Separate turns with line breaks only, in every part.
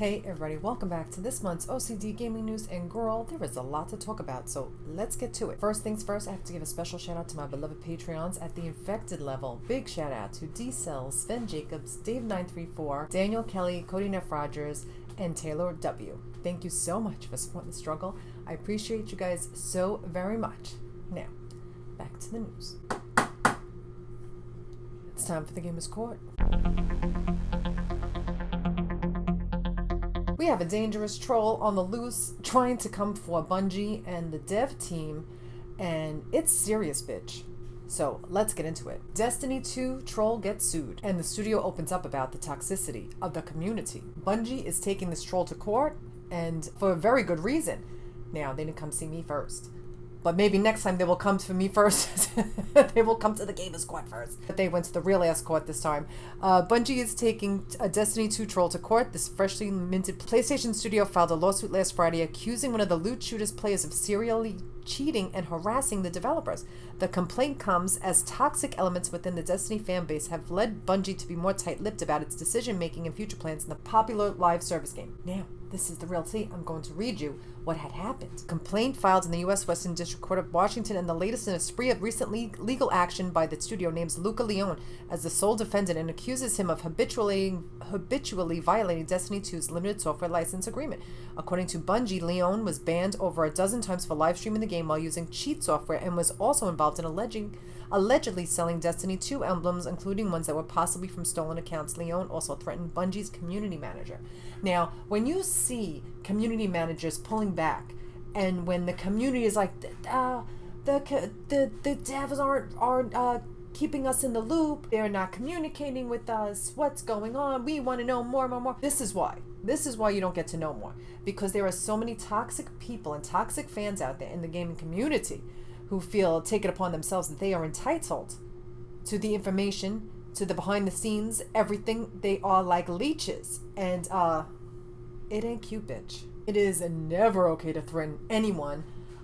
Hey everybody, welcome back to this month's O.C.D gaming news, and girl, there is a lot to talk about, so let's get to it. First things first, I have to give a special shout out to my beloved Patreons at the infected level. Big shout out to D Cells, Sven Jacobs, Dave934, Daniel Kelly, Cody Neff Rogers, and Taylor W. Thank you so much for supporting the struggle. I appreciate you guys so very much. Now, back to the news. It's time for the Gamers Court. We have a dangerous troll on the loose trying to come for Bungie and the dev team, and it's serious, bitch. So let's get into it. Destiny 2 troll gets sued, and the studio opens up about the toxicity of the community. Bungie is taking this troll to court, and for a very good reason. Now, they didn't come see me first. But maybe next time they will come to me first. They will come to the Gamers Court first. But they went to the real ass court this time. Bungie is taking a Destiny 2 troll to court. This freshly minted PlayStation studio filed a lawsuit last Friday accusing one of the loot shooters players of serially cheating and harassing the developers. The complaint comes as toxic elements within the Destiny fanbase have led Bungie to be more tight-lipped about its decision-making and future plans in the popular live service game. Now, this is the real tea. I'm going to read you what had happened. Complaint filed in the U.S. Western District Court of Washington, and the latest in a spree of recent legal action by the studio names Luca Leone as the sole defendant and accuses him of habitually violating Destiny 2's limited software license agreement. According to Bungie, Leone was banned over a dozen times for live streaming the game while using cheat software, and was also involved in allegedly selling Destiny 2 emblems, including ones that were possibly from stolen accounts. Leone also threatened Bungie's community manager. Now, when you see community managers pulling back, and when the community is like, the devs aren't keeping us in the loop, they're not communicating with us, what's going on, we want to know more. This is why you don't get to know more, because there are so many toxic people and toxic fans out there in the gaming community who feel take it upon themselves that they are entitled to the information, to the behind the scenes, everything. They are like leeches, and it ain't cute, bitch. It is never okay to threaten anyone,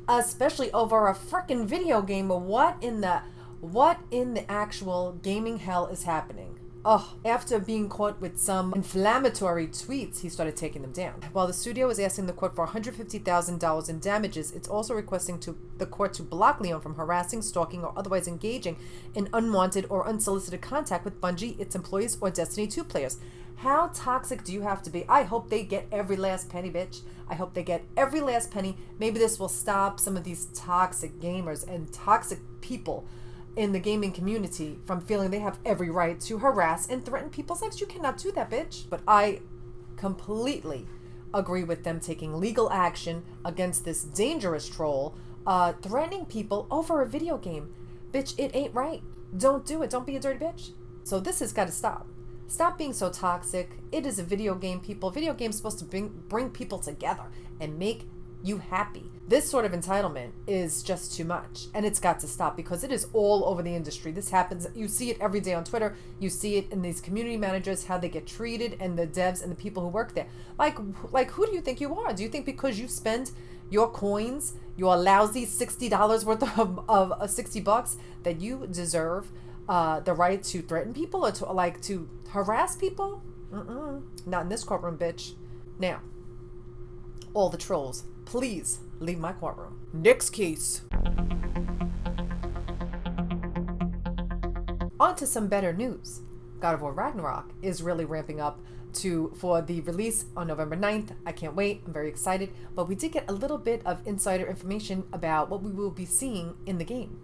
especially over a frickin' video game. What in the actual gaming hell is happening? Oh, after being caught with some inflammatory tweets, he started taking them down. While the studio is asking the court for $150,000 in damages, it's also requesting the court to block Leone from harassing, stalking, or otherwise engaging in unwanted or unsolicited contact with Bungie, its employees, or Destiny 2 players. How toxic do you have to be? I hope they get every last penny, bitch. I hope they get every last penny. Maybe this will stop some of these toxic gamers and toxic people in the gaming community from feeling they have every right to harass and threaten people's lives. You cannot do that, bitch. But I completely agree with them taking legal action against this dangerous troll, threatening people over a video game. Bitch, it ain't right. Don't do it. Don't be a dirty bitch. So this has got to stop. Stop being so toxic. It is a video game, people. Video game's supposed to bring people together and make you happy. This sort of entitlement is just too much, and it's got to stop, because it is all over the industry. This happens. You see it every day on Twitter. You see it in these community managers, how they get treated, and the devs and the people who work there. Like who do you think you are? Do you think because you spend your coins, your lousy $60 worth of $60, that you deserve the right to threaten people or to harass people? Not in this courtroom, bitch. Now, all the trolls, please leave my courtroom. Next case. On to some better news. God of War Ragnarok is really ramping up for the release on November 9th. I can't wait. I'm very excited. But we did get a little bit of insider information about what we will be seeing in the game.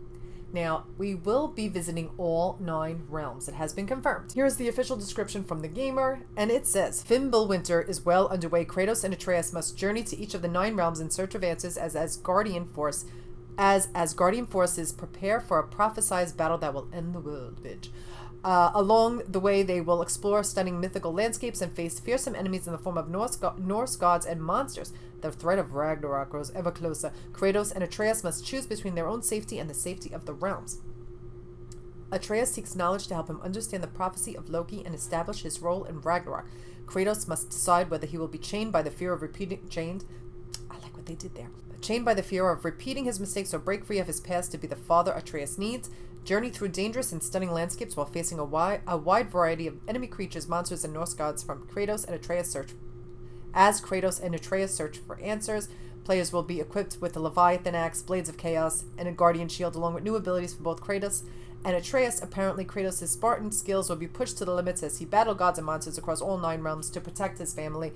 Now, we will be visiting all 9 realms. It has been confirmed. Here's the official description from the gamer, and it says, Fimbulwinter is well underway. Kratos and Atreus must journey to each of the 9 realms in search of answers as Asgardian forces prepare for a prophesized battle that will end the world, bitch. Along the way, they will explore stunning mythical landscapes and face fearsome enemies in the form of Norse gods and monsters. The threat of Ragnarok grows ever closer. Kratos and Atreus must choose between their own safety and the safety of the realms. Atreus seeks knowledge to help him understand the prophecy of Loki and establish his role in Ragnarok. Kratos must decide whether he will be chained by the fear of chained by the fear of repeating his mistakes or break free of his past to be the father Atreus needs. Journey through dangerous and stunning landscapes while facing a wide variety of enemy creatures, monsters, and Norse gods from Kratos and Atreus search As Kratos and Atreus search for answers, players will be equipped with the Leviathan Axe, Blades of Chaos, and a Guardian Shield, along with new abilities for both Kratos and Atreus. Apparently, Kratos' Spartan skills will be pushed to the limits as he battles gods and monsters across all 9 realms to protect his family.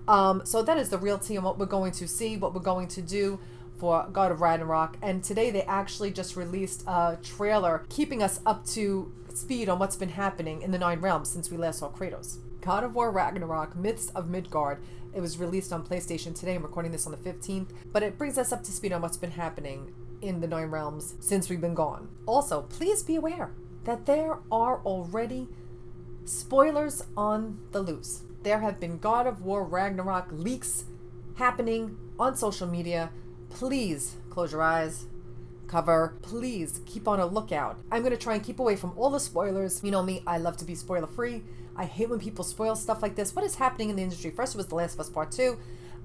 So that is the real tea on what we're going to see, what we're going to do for God of Ragnarok. And today they actually just released a trailer keeping us up to speed on what's been happening in the 9 realms since we last saw Kratos. God of War Ragnarok, Myths of Midgard. It was released on PlayStation today. I'm recording this on the 15th, but it brings us up to speed on what's been happening in the 9 realms since we've been gone. Also, please be aware that there are already spoilers on the loose. There have been God of War Ragnarok leaks happening on social media. Please close your eyes, cover. Please keep on a lookout. I'm going to try and keep away from all the spoilers. You know me, I love to be spoiler free. I hate when people spoil stuff like this. What is happening in the industry? First it was The Last of Us Part 2,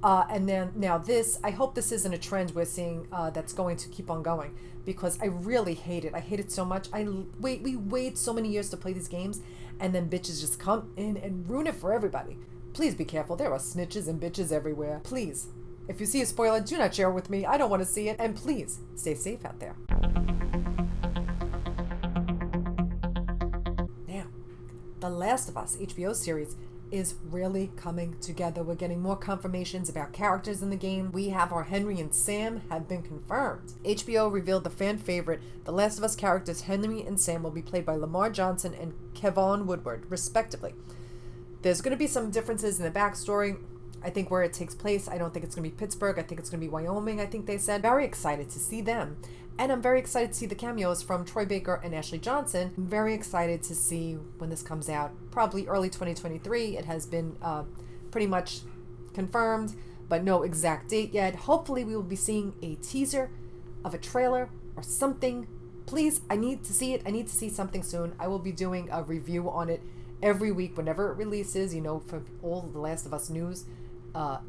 and then now this. I hope this isn't a trend we're seeing that's going to keep on going, because I really hate it. I hate it so much. We wait so many years to play these games, and then bitches just come in and ruin it for everybody. Please be careful. There are snitches and bitches everywhere. Please, if you see a spoiler, do not share it with me. I don't want to see it. And please, stay safe out there. Now, The Last of Us HBO series is really coming together. We're getting more confirmations about characters in the game. We have our Henry and Sam have been confirmed. HBO revealed the fan favorite The Last of Us characters Henry and Sam will be played by Lamar Johnson and Kevon Woodward, respectively. There's going to be some differences in the backstory. I think where it takes place, I don't think it's going to be Pittsburgh. I think it's going to be Wyoming, I think they said. Very excited to see them. And I'm very excited to see the cameos from Troy Baker and Ashley Johnson. I'm very excited to see when this comes out. Probably early 2023. It has been pretty much confirmed, but no exact date yet. Hopefully we will be seeing a teaser of a trailer or something. Please, I need to see it. I need to see something soon. I will be doing a review on it every week whenever it releases, for all the Last of Us news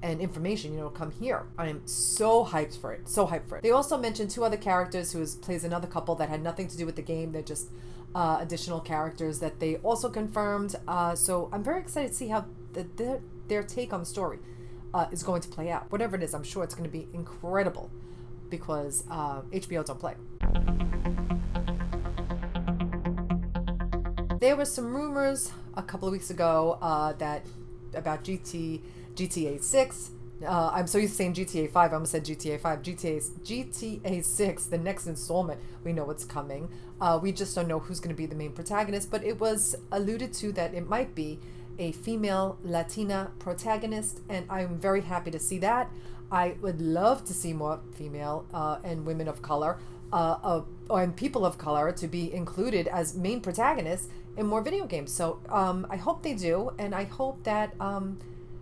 and information, come here. I am so hyped for it. So hyped for it. They also mentioned 2 other characters who plays another couple that had nothing to do with the game. They're just additional characters that they also confirmed. So I'm very excited to see how their take on the story is going to play out. Whatever it is, I'm sure it's going to be incredible because HBO don't play. There were some rumors a couple of weeks ago that about GTA 6. I'm so used to saying GTA 5. I almost said GTA 5. GTA 6, the next installment. We know what's coming. We just don't know who's going to be the main protagonist. But it was alluded to that it might be a female Latina protagonist, and I'm very happy to see that. I would love to see more female and women of color and people of color to be included as main protagonists in more video games. So I hope they do, and I hope that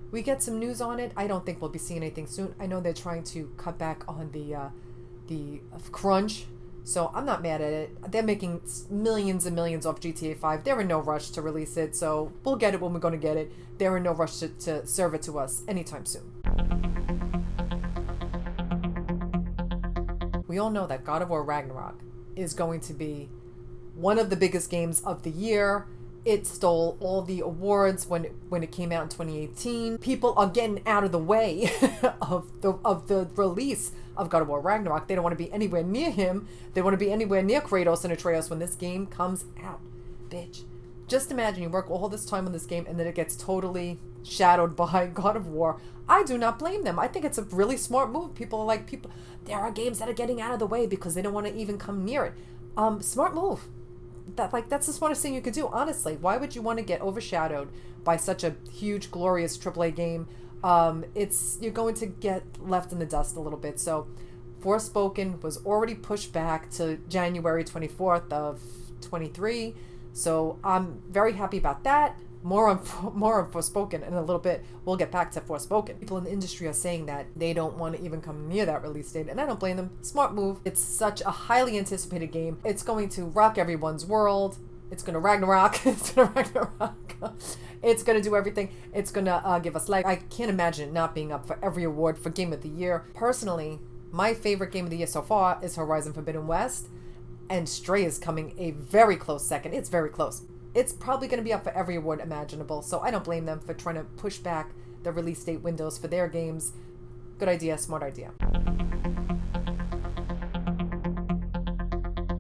we get some news on it. I don't think we'll be seeing anything soon. I know they're trying to cut back on the crunch, so I'm not mad at it. They're making millions and millions off GTA 5. They're in no rush to release it, so we'll get it when we're going to get it. They're in no rush to serve it to us anytime soon. We all know that God of War Ragnarok is going to be one of the biggest games of the year. It stole all the awards when it came out in 2018. People are getting out of the way of the release of God of War Ragnarok. They don't want to be anywhere near him. They want to be anywhere near Kratos and Atreus when this game comes out. Bitch. Just imagine you work all this time on this game and then it gets totally shadowed by God of War. I do not blame them. I think it's a really smart move. There are games that are getting out of the way because they don't want to even come near it. Smart move. That's the smartest thing you could do, honestly. Why would you want to get overshadowed by such a huge, glorious AAA game? You're going to get left in the dust a little bit. So Forspoken was already pushed back to January 24th of 23. So I'm very happy about that. More on Forspoken in a little bit. We'll get back to Forspoken. People in the industry are saying that they don't want to even come near that release date, and I don't blame them. Smart move. It's such a highly anticipated game. It's going to rock everyone's world. It's going to Ragnarok. It's going to Ragnarok. It's going to do everything. It's going to give us life. I can't imagine it not being up for every award for Game of the Year. Personally, my favorite Game of the Year so far is Horizon Forbidden West, and Stray is coming a very close second. It's very close. It's probably going to be up for every award imaginable, so I don't blame them for trying to push back the release date windows for their games. Good idea, smart idea.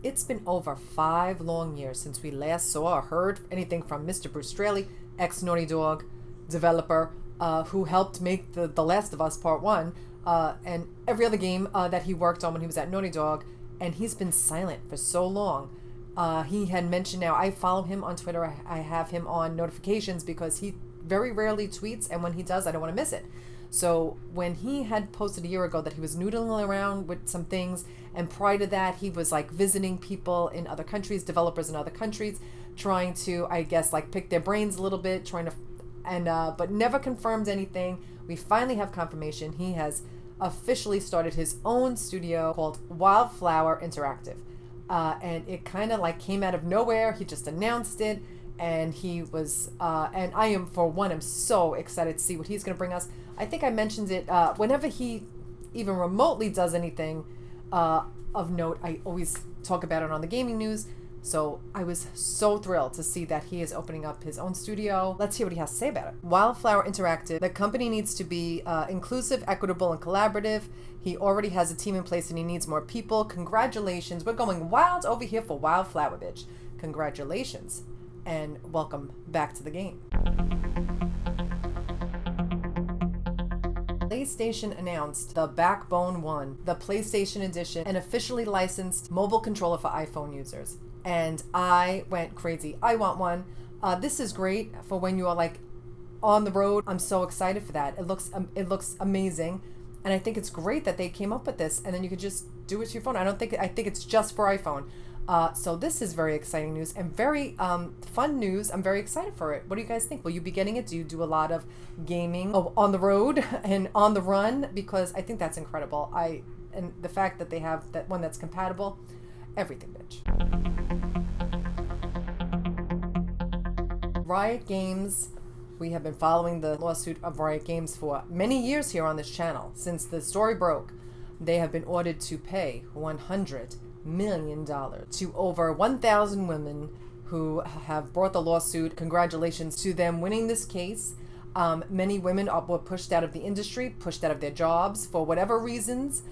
It's been over 5 long years since we last saw or heard anything from Mr. Bruce Straley, ex-Naughty Dog developer, who helped make the Last of Us Part 1 and every other game that he worked on when he was at Naughty Dog, and he's been silent for so long. He had mentioned, now I follow him on Twitter, I have him on notifications because he very rarely tweets, and when he does, I don't want to miss it. So when he had posted a year ago that he was noodling around with some things, and prior to that he was like visiting people in other countries, developers in other countries, trying to, I guess, like pick their brains a little bit, trying to, and but never confirmed anything. We finally have confirmation. He has officially started his own studio called Wildflower Interactive, and it kind of like came out of nowhere. He just announced it, and he was and I am, for one, I'm so excited to see what he's going to bring us. I think I mentioned it whenever he even remotely does anything of note, I always talk about it on the gaming news. So I was so thrilled to see that he is opening up his own studio. Let's hear what he has to say about it. Wildflower Interactive. The company needs to be inclusive, equitable, and collaborative. He already has a team in place and he needs more people. Congratulations. We're going wild over here for Wildflower, bitch. Congratulations. And welcome back to the game. PlayStation announced the Backbone 1, the PlayStation Edition, an officially licensed mobile controller for iPhone users. And I went crazy. I want one. This is great for when you are like on the road. I'm so excited for that. It looks amazing. And I think it's great that they came up with this, and then you could just do it to your phone. I think it's just for iPhone. So this is very exciting news and very fun news. I'm very excited for it. What do you guys think? Will you be getting it? Do you do a lot of gaming on the road and on the run? Because I think that's incredible. And the fact that they have that one that's compatible, everything, bitch. Riot Games. We have been following the lawsuit of Riot Games for many years here on this channel. Since the story broke, they have been ordered to pay $100 million to over 1,000 women who have brought the lawsuit. Congratulations to them winning this case. Many women were pushed out of the industry, pushed out of their jobs for whatever reasons,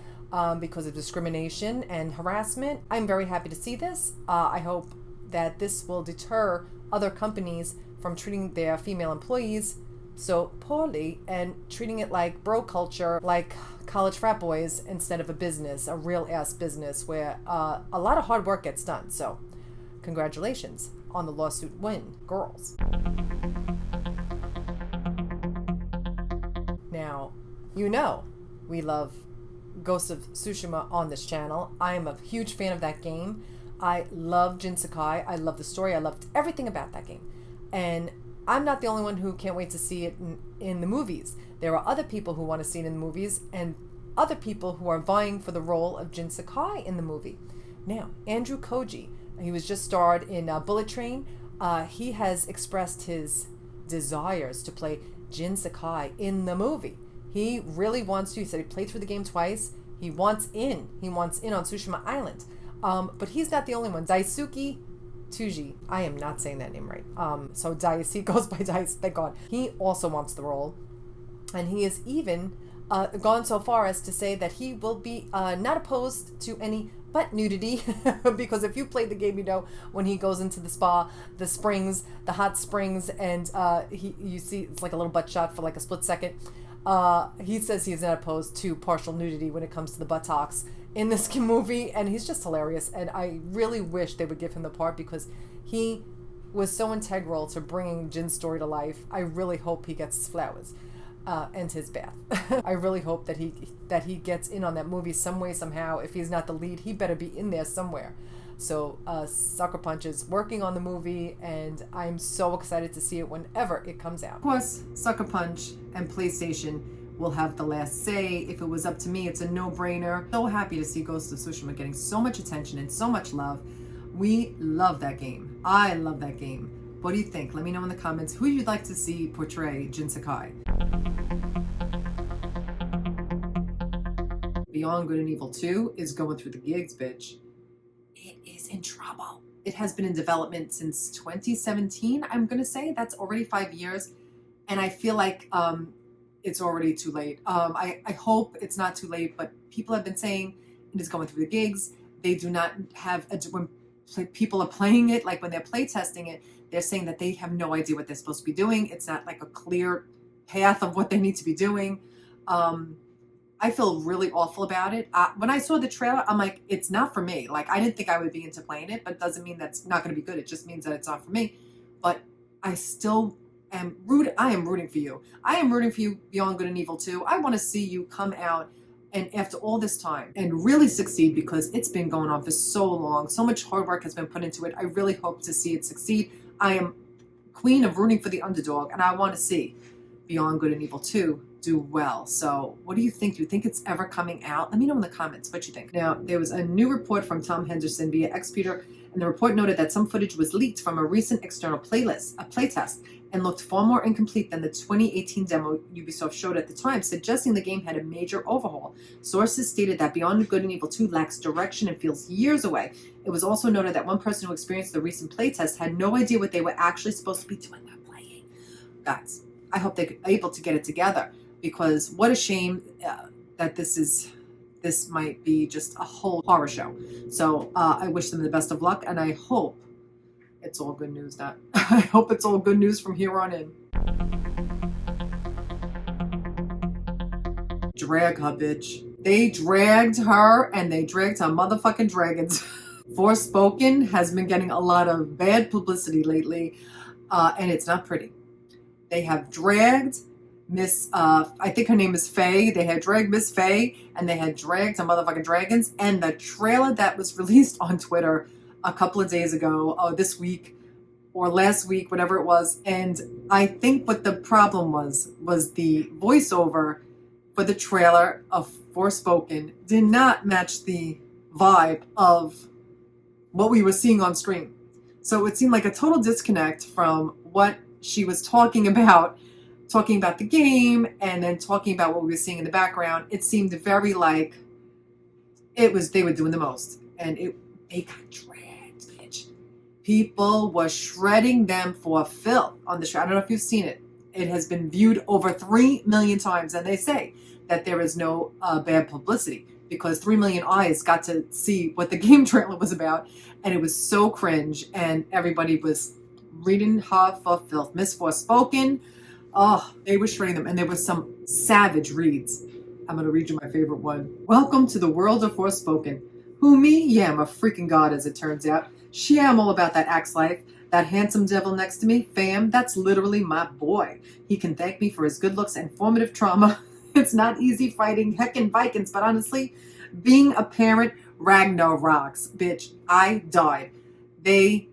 because of discrimination and harassment. I'm very happy to see this. I hope that this will deter other companies from treating their female employees so poorly and treating it like bro culture, like college frat boys, instead of a business, a real ass business where a lot of hard work gets done. So congratulations on the lawsuit win, girls. Now, you know we love Ghost of Tsushima on this channel. I am a huge fan of that game. I love Jin Sakai. I love the story. I loved everything about that game. And I'm not the only one who can't wait to see it in the movies. There are other people who want to see it in the movies, and other people who are vying for the role of Jin Sakai in the movie. Now, Andrew Koji, he was just starred in Bullet Train. He has expressed his desires to play Jin Sakai in the movie. He really wants to. He said he played through the game twice. He wants in. He wants in on Tsushima Island. But he's not the only one. Daisuke Tsuji. I am not saying that name right. So Dice, he goes by Dice, thank God. He also wants the role. And he has even gone so far as to say that he will be not opposed to any butt nudity. Because if you played the game, you know when he goes into the spa, the springs, the hot springs, and you see it's like a little butt shot for like a split second. He says he's not opposed to partial nudity when it comes to the buttocks in this movie, and he's just hilarious. And I really wish they would give him the part because he was so integral to bringing Jin's story to life. I really hope he gets his flowers and his bath. I really hope that he gets in on that movie some way, somehow. If he's not the lead, he better be in there somewhere. So Sucker Punch is working on the movie, and I'm so excited to see it whenever it comes out. Of course, Sucker Punch and PlayStation will have the last say. If it was up to me, it's a no-brainer. So happy to see Ghost of Tsushima getting so much attention and so much love. We love that game. I love that game. What do you think? Let me know in the comments who you'd like to see portray Jin Sakai. Beyond Good and Evil 2 is going through the gigs, bitch. It is in trouble. It has been in development since 2017, I'm going to say. That's already 5 years. And I feel like it's already too late. I hope it's not too late, but people have been saying it is going through the gigs. They do not have, when people are playing it, like when they're play testing it, they're saying that they have no idea what they're supposed to be doing. It's not like a clear path of what they need to be doing. I feel really awful about it. When I saw the trailer, I'm like, it's not for me. Like, I didn't think I would be into playing it, but it doesn't mean that's not going to be good. It just means that it's not for me. But I still am I am rooting for you. I am rooting for you Beyond Good and Evil 2. I want to see you come out and after all this time and really succeed, because it's been going on for so long. So much hard work has been put into it. I really hope to see it succeed. I am queen of rooting for the underdog, and I want to see Beyond Good and Evil 2 do well. So what do you think? Do you think it's ever coming out? Let me know in the comments what you think. Now, there was a new report from Tom Henderson via xpeter, and the report noted that some footage was leaked from a recent external playtest, and looked far more incomplete than the 2018 demo Ubisoft showed at the time, suggesting the game had a major overhaul. Sources stated that Beyond Good and Evil 2 lacks direction and feels years away. It was also noted that one person who experienced the recent playtest had no idea what they were actually supposed to be doing while playing. Guys, I hope they're able to get it together, because what a shame that this might be just a whole horror show. So I wish them the best of luck, and I hope it's all good news. I hope it's all good news from here on in. Drag her, bitch. They dragged her, and they dragged her motherfucking dragons. Forspoken has been getting a lot of bad publicity lately, and it's not pretty. They have dragged Miss, I think her name is Faye. They had dragged Miss Faye, and they had dragged some motherfucking dragons. And the trailer that was released on Twitter a couple of days ago, this week or last week, whatever it was. And I think what the problem was the voiceover for the trailer of Forspoken did not match the vibe of what we were seeing on screen. So it seemed like a total disconnect from what she was talking about the game, and then talking about what we were seeing in the background. It seemed very like they were doing the most, and they got dragged, bitch. People were shredding them for filth on the show. I don't know if you've seen it. It has been viewed over 3 million times, and they say that there is no bad publicity, because 3 million eyes got to see what the game trailer was about, and it was so cringe, and everybody was reading her for filth. Miss Forspoken, oh, they were shredding them, and there was some savage reads. I'm going to read you my favorite one. Welcome to the world of Forspoken. Who, me? Yeah, I'm a freaking god, as it turns out. Yeah, I'm all about that axe life. That handsome devil next to me, fam, that's literally my boy. He can thank me for his good looks and formative trauma. It's not easy fighting heckin' Vikings, but honestly, being a parent, Ragnarok's, bitch. I died. They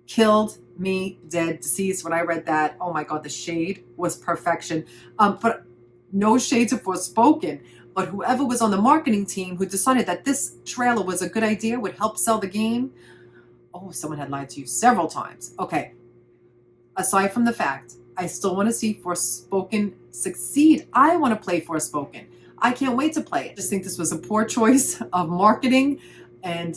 killed me dead, deceased. When I read that, oh my god, the shade was perfection. But no shade to Forspoken, but whoever was on the marketing team who decided that this trailer was a good idea, would help sell the game, oh, someone had lied to you several times. Okay, aside from the fact, I still want to see Forspoken succeed. I want to play Forspoken. I can't wait to play it. I just think this was a poor choice of marketing, and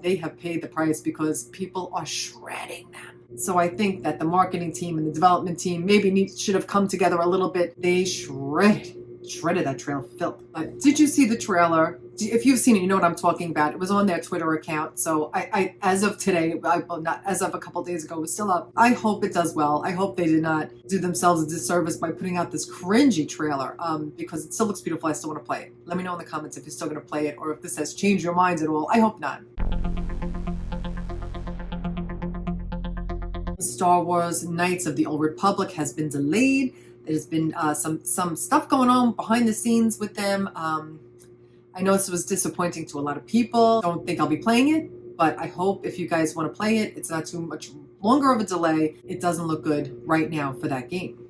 they have paid the price, because people are shredding them. So I think that the marketing team and the development team maybe should have come together a little bit. They shredded that trailer filth. But did you see the trailer? If you've seen it, you know what I'm talking about. It was on their Twitter account. So I as of today, well, not as of a couple days ago, it was still up. I hope it does well. I hope they did not do themselves a disservice by putting out this cringy trailer, because it still looks beautiful. I still want to play it. Let me know in the comments if you're still going to play it, or if this has changed your minds at all. I hope not. Star Wars Knights of the Old Republic has been delayed. There's been some stuff going on behind the scenes with them. I know this was disappointing to a lot of people. Don't think I'll be playing it, but I hope if you guys want to play it, it's not too much longer of a delay. It doesn't look good right now for that game.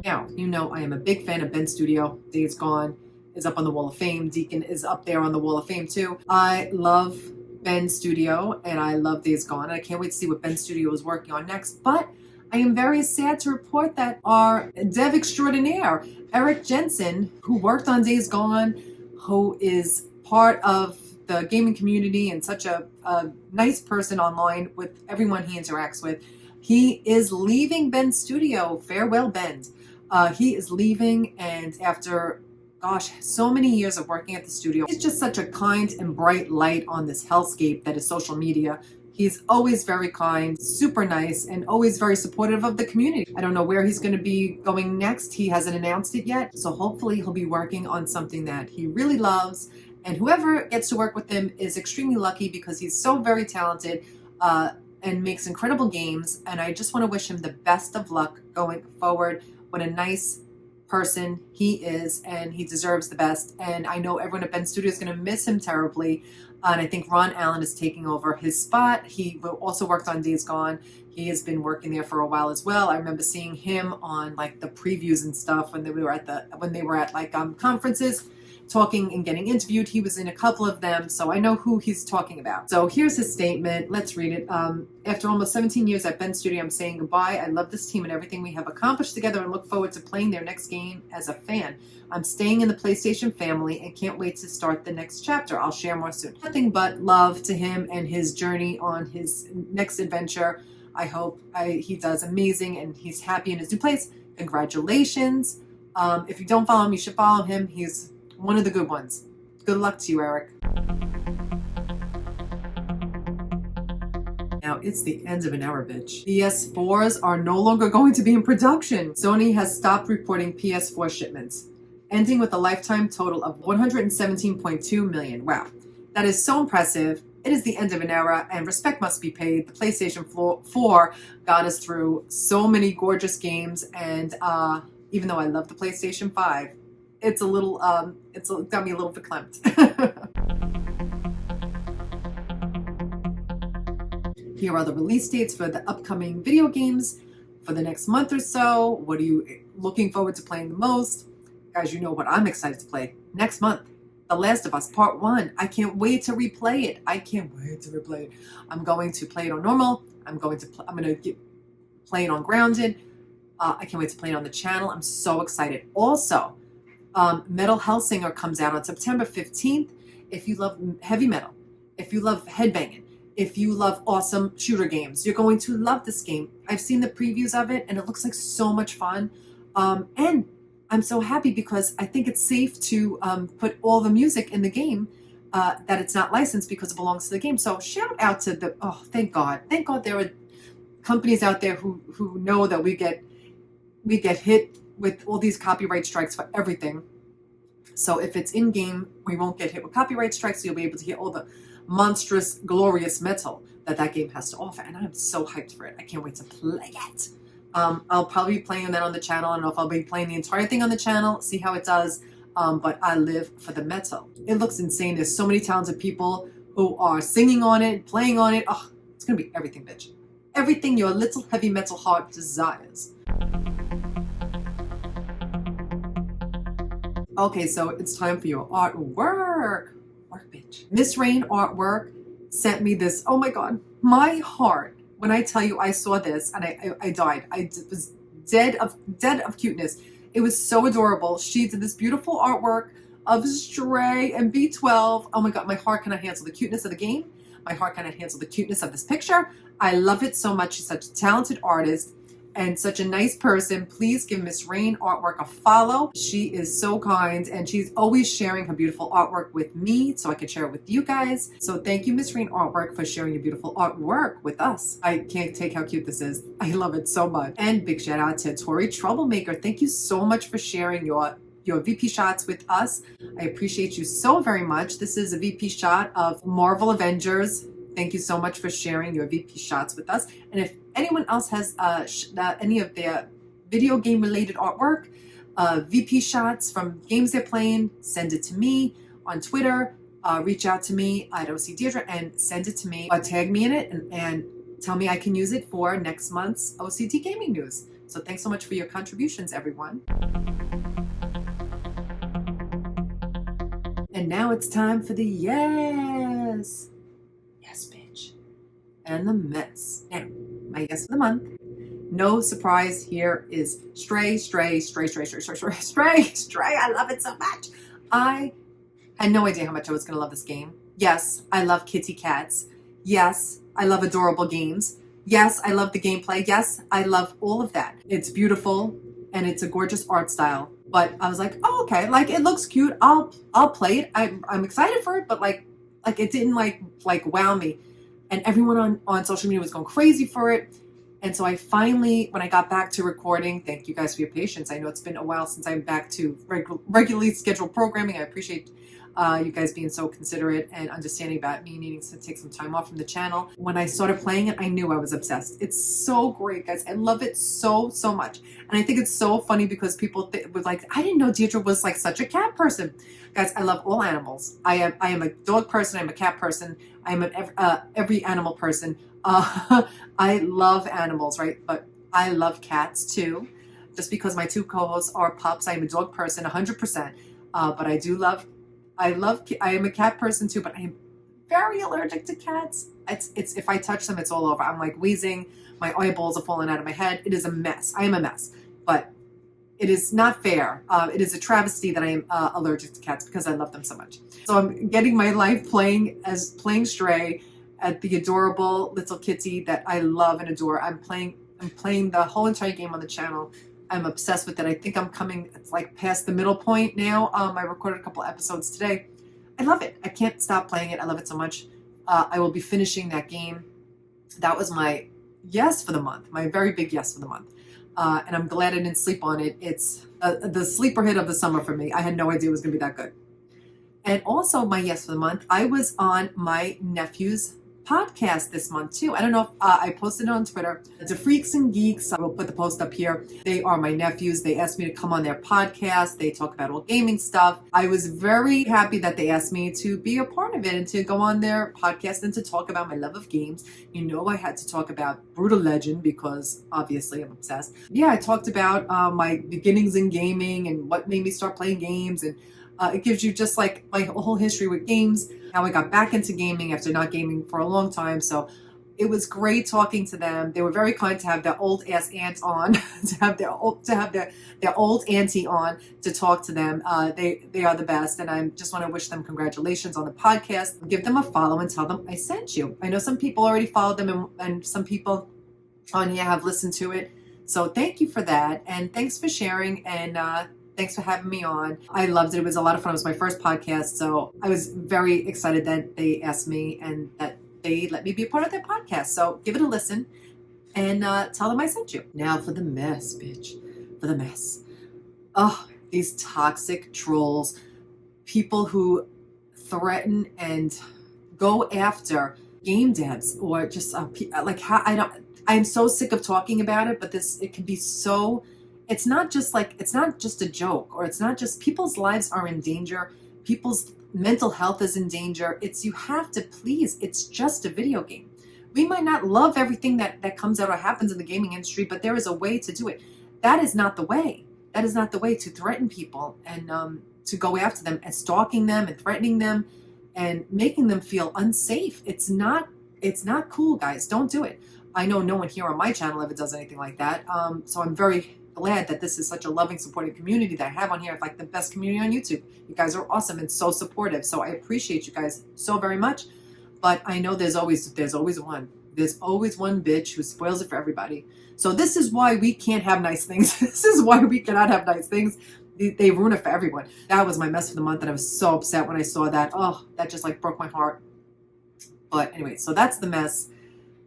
Now, you know I am a big fan of Ben Studio. Days Gone is up on the Wall of Fame. Deacon is up there on the Wall of Fame too. I love Ben Studio, and I love Days Gone, and I can't wait to see what Ben Studio is working on next. But I am very sad to report that our dev extraordinaire, Eric Jensen, who worked on Days Gone, who is part of the gaming community and such a nice person online with everyone he interacts with, He is leaving Ben's studio. Farewell, Ben. He is leaving, and after, gosh, so many years of working at the studio, he's just such a kind and bright light on this hellscape that is social media. He's always very kind, super nice, and always very supportive of the community. I don't know where he's going to be going next. He hasn't announced it yet. So hopefully he'll be working on something that he really loves. And whoever gets to work with him is extremely lucky because he's so very talented and makes incredible games. And I just want to wish him the best of luck going forward. What a nice person he is, and he deserves the best. And I know everyone at Ben Studio is going to miss him terribly. And I think Ron Allen is taking over his spot. He also worked on Days Gone. He has been working there for a while as well. I remember seeing him on like the previews and stuff when they were at like conferences, talking and getting interviewed. He was in a couple of them, so I know who he's talking about. So here's his statement. Let's read it. After almost 17 years at Ben Studio, I'm saying goodbye. I love this team and everything we have accomplished together and look forward to playing their next game as a fan. I'm staying in the PlayStation family and can't wait to start the next chapter. I'll share more soon. Nothing but love to him and his journey on his next adventure. I hope he does amazing and he's happy in his new place. Congratulations. If you don't follow him, you should follow him. He's one of the good ones. Good luck to you, Eric. Now, it's the end of an era, bitch. PS4s are no longer going to be in production. Sony has stopped reporting PS4 shipments, ending with a lifetime total of 117.2 million. Wow, that is so impressive. It is the end of an era, and respect must be paid. The PlayStation 4 got us through so many gorgeous games, and even though I love the PlayStation 5, it's a little, it's got me a little verklempt. Here are the release dates for the upcoming video games for the next month or so. What are you looking forward to playing the most? Guys, you know what I'm excited to play next month. The Last of Us Part 1. I can't wait to replay it. I'm going to play it on normal. I'm going to play it on grounded. I can't wait to play it on the channel. I'm so excited. Also, Metal Hellsinger comes out on September 15th. If you love heavy metal, if you love headbanging, if you love awesome shooter games, you're going to love this game. I've seen the previews of it and it looks like so much fun. And I'm so happy because I think it's safe to put all the music in the game that it's not licensed because it belongs to the game. So shout out to the, oh, thank God. Thank God there are companies out there who know that we get hit with all these copyright strikes for everything. So if it's in-game, we won't get hit with copyright strikes. So you'll be able to hear all the monstrous, glorious metal that game has to offer. And I'm so hyped for it. I can't wait to play it. I'll probably be playing that on the channel. I don't know if I'll be playing the entire thing on the channel, see how it does. But I live for the metal. It looks insane. There's so many talented people who are singing on it, playing on it. Oh, it's going to be everything, bitch. Everything your little heavy metal heart desires. Okay, so it's time for your artwork. Work, bitch. Miss Rain Artwork sent me this. Oh my God. My heart, when I tell you I saw this and I died. I was dead of cuteness. It was so adorable. She did this beautiful artwork of Stray and B12. Oh my God, my heart cannot handle the cuteness of the game. My heart cannot handle the cuteness of this picture. I love it so much. She's such a talented artist and such a nice person. Please give Miss Rain Artwork a follow. She is so kind and she's always sharing her beautiful artwork with me so I can share it with you guys. So thank you, Miss Rain Artwork, for sharing your beautiful artwork with us. I can't take how cute this is. I love it so much. And big shout out to Tori Troublemaker. Thank you so much for sharing your VP shots with us. I appreciate you so very much. This is a VP shot of Marvel Avengers. Thank you so much for sharing your VP shots with us. And if anyone else has any of their video game related artwork, VP shots from games they're playing, send it to me on Twitter. Reach out to me at O.C.Deidre and send it to me. Tag me in it and tell me I can use it for next month's O.C.D Gaming News. So thanks so much for your contributions, everyone. And now it's time for the yes. Yes, bitch. And the mess. Now, my yes of the month. No surprise, here is Stray. I love it so much. I had no idea how much I was going to love this game. Yes, I love kitty cats. Yes, I love adorable games.
Yes, I love the gameplay. Yes, I love all of that. It's beautiful and it's a gorgeous art style. But I was like, oh, okay, like it looks cute. I'll play it. I'm excited for it, but like it didn't like wow me. And everyone on social media was going crazy for it. And so I finally, when I got back to recording, thank you guys for your patience. I know it's been a while since I'm back to regularly scheduled programming. I appreciate you guys being so considerate and understanding about me needing to take some time off from the channel. When I started playing it, I knew I was obsessed. It's so great, guys. I love it so much. And I think it's so funny because people were like, I didn't know Deidre was like such a cat person. Guys, I love all animals. I am a dog person. I'm a cat person. I'm an every animal person. I love animals, right? But I love cats too. Just because my two co-hosts are pups, I am a dog person, 100%. But I am a cat person too, but I am very allergic to cats. It's if I touch them, it's all over. I'm like wheezing. My eyeballs are falling out of my head. It is a mess. I am a mess. But it is not fair. It is a travesty that I am allergic to cats because I love them so much. So I'm getting my life playing Stray at the adorable little kitty that I love and adore. I'm playing the whole entire game on the channel. I'm obsessed with it. I think I'm coming, it's like past the middle point now. I recorded a couple episodes today. I love it. I can't stop playing it. I love it so much. I will be finishing that game. That was my yes for the month, my very big yes for the month. And I'm glad I didn't sleep on it. It's the sleeper hit of the summer for me. I had no idea it was going to be that good. And also my yes for the month, I was on my nephew's podcast this month too. I don't know if I posted it on Twitter. The Freaks and Geeks, I will put the post up here. They are my nephews. They asked me to come on their podcast. They talk about all gaming stuff. I was very happy that they asked me to be a part of it and to go on their podcast and to talk about my love of games. You know, I had to talk about Brutal Legend because obviously I'm obsessed. Yeah, I talked about my beginnings in gaming and what made me start playing games, and it gives you just like my whole history with games, how I got back into gaming after not gaming for a long time. So it was great talking to them. They were very kind to have their old ass aunt on, to have their old auntie on to talk to them. They are the best, and I just want to wish them congratulations on the podcast. Give them a follow and tell them I sent you. I know some people already followed them, and some people on here have listened to it. So thank you for that, and thanks for sharing, and thanks for having me on. I loved it. It was a lot of fun. It was my first podcast, so I was very excited that they asked me and that they let me be a part of their podcast. So give it a listen and tell them I sent you. Now for the mess, bitch. For the mess. Oh, these toxic trolls. People who threaten and go after game devs or just like how I'm so sick of talking about it, but it can be so. It's not just a joke, or it's not just people's lives are in danger. People's mental health is in danger. You have to please. It's just a video game. We might not love everything that comes out or happens in the gaming industry, but there is a way to do it. That is not the way. That is not the way to threaten people and to go after them and stalking them and threatening them and making them feel unsafe. It's not cool, guys. Don't do it. I know no one here on my channel ever does anything like that. So I'm very glad that this is such a loving, supportive community that I have on here. It's like the best community on YouTube. You guys are awesome and so supportive. So I appreciate you guys so very much. But I know there's always one. There's always one bitch who spoils it for everybody. So this is why we can't have nice things. This is why we cannot have nice things. They ruin it for everyone. That was my mess for the month, and I was so upset when I saw that. Oh, that just like broke my heart. But anyway, so that's the mess.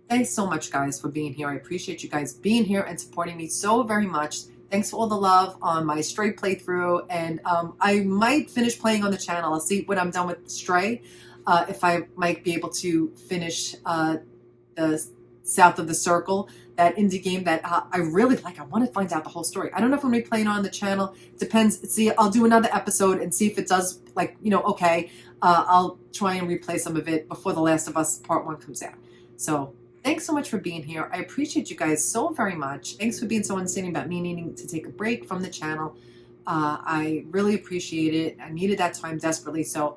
Thanks so much, guys, for being here. I appreciate you guys being here and supporting me so very much. Thanks for all the love on my Stray playthrough. And I might finish playing on the channel. I'll see when I'm done with Stray, if I might be able to finish the South of the Circle, that indie game that I really like. I want to find out the whole story. I don't know if I'm going to be playing on the channel. Depends. See, I'll do another episode and see if it does, like, okay. I'll try and replay some of it before The Last of Us Part 1 comes out. So thanks so much for being here. I appreciate you guys so very much. Thanks for being so understanding about me needing to take a break from the channel. I really appreciate it. I needed that time desperately. So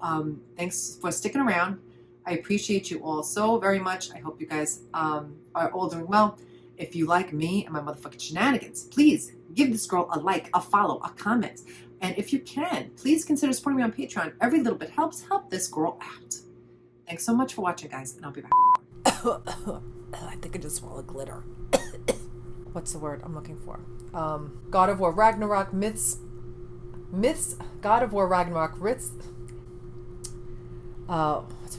thanks for sticking around. I appreciate you all so very much. I hope you guys are all doing well. If you like me and my motherfucking shenanigans, please give this girl a like, a follow, a comment. And if you can, please consider supporting me on Patreon. Every little bit helps. Help this girl out. Thanks so much for watching, guys, and I'll be back.
I think I just swallowed glitter. What's the word I'm looking for? God of War Ragnarok myths. God of War Ragnarok what's